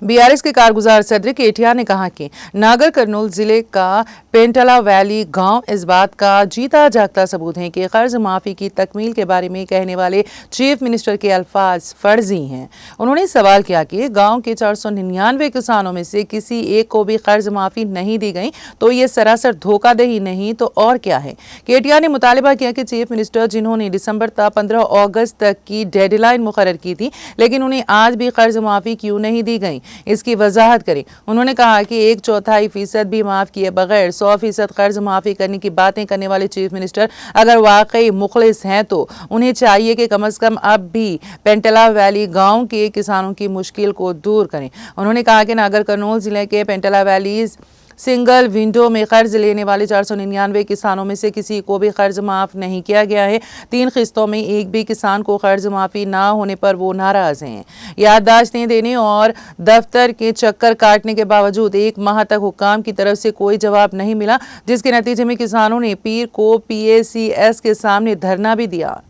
BRS के कारगुजार सदर Katia ने कहा कि नागर कर्नूल जिले का पेंटला वैली गांव इस बात का जीता जागता सबूत है कि कर्ज माफी की तकमील के बारे में कहने वाले चीफ मिनिस्टर के अल्फाज फर्जी हैं। उन्होंने सवाल किया कि गांव के 499 किसानों में से किसी एक को भी कर्ज माफी नहीं दी गई तो ये सरासर धोखाधड़ी नहीं तो और क्या है। केटिया ने मुतालिबा किया कि चीफ मिनिस्टर जिन्होंने दिसंबर तक 15 अगस्त तक की डेडलाइन मुकर्रर की थी, लेकिन उन्हें आज भी कर्ज माफी क्यों नहीं दी गई, इसकी वजाहत करें। उन्होंने कहा कि 1/4% भी माफ किए बगैर 100% कर्ज माफी करने की बातें करने वाले चीफ मिनिस्टर अगर वाकई मुखलिस हैं तो उन्हें चाहिए कि कम से कम अब भी पेंटला वैली गांव के किसानों की मुश्किल को दूर करें। उन्होंने कहा कि नागर कर्नूल जिले के पेंटला वैली सिंगल विंडो में कर्ज लेने वाले 499 किसानों में से किसी को भी कर्ज माफ नहीं किया गया है। 3 किस्तों में एक भी किसान को कर्ज माफी ना होने पर वो नाराज हैं। याददाश्तें देने और दफ्तर के चक्कर काटने के बावजूद 1 माह तक हुक्काम की तरफ से कोई जवाब नहीं मिला, जिसके नतीजे में किसानों ने पीर को PACS के सामने धरना भी दिया।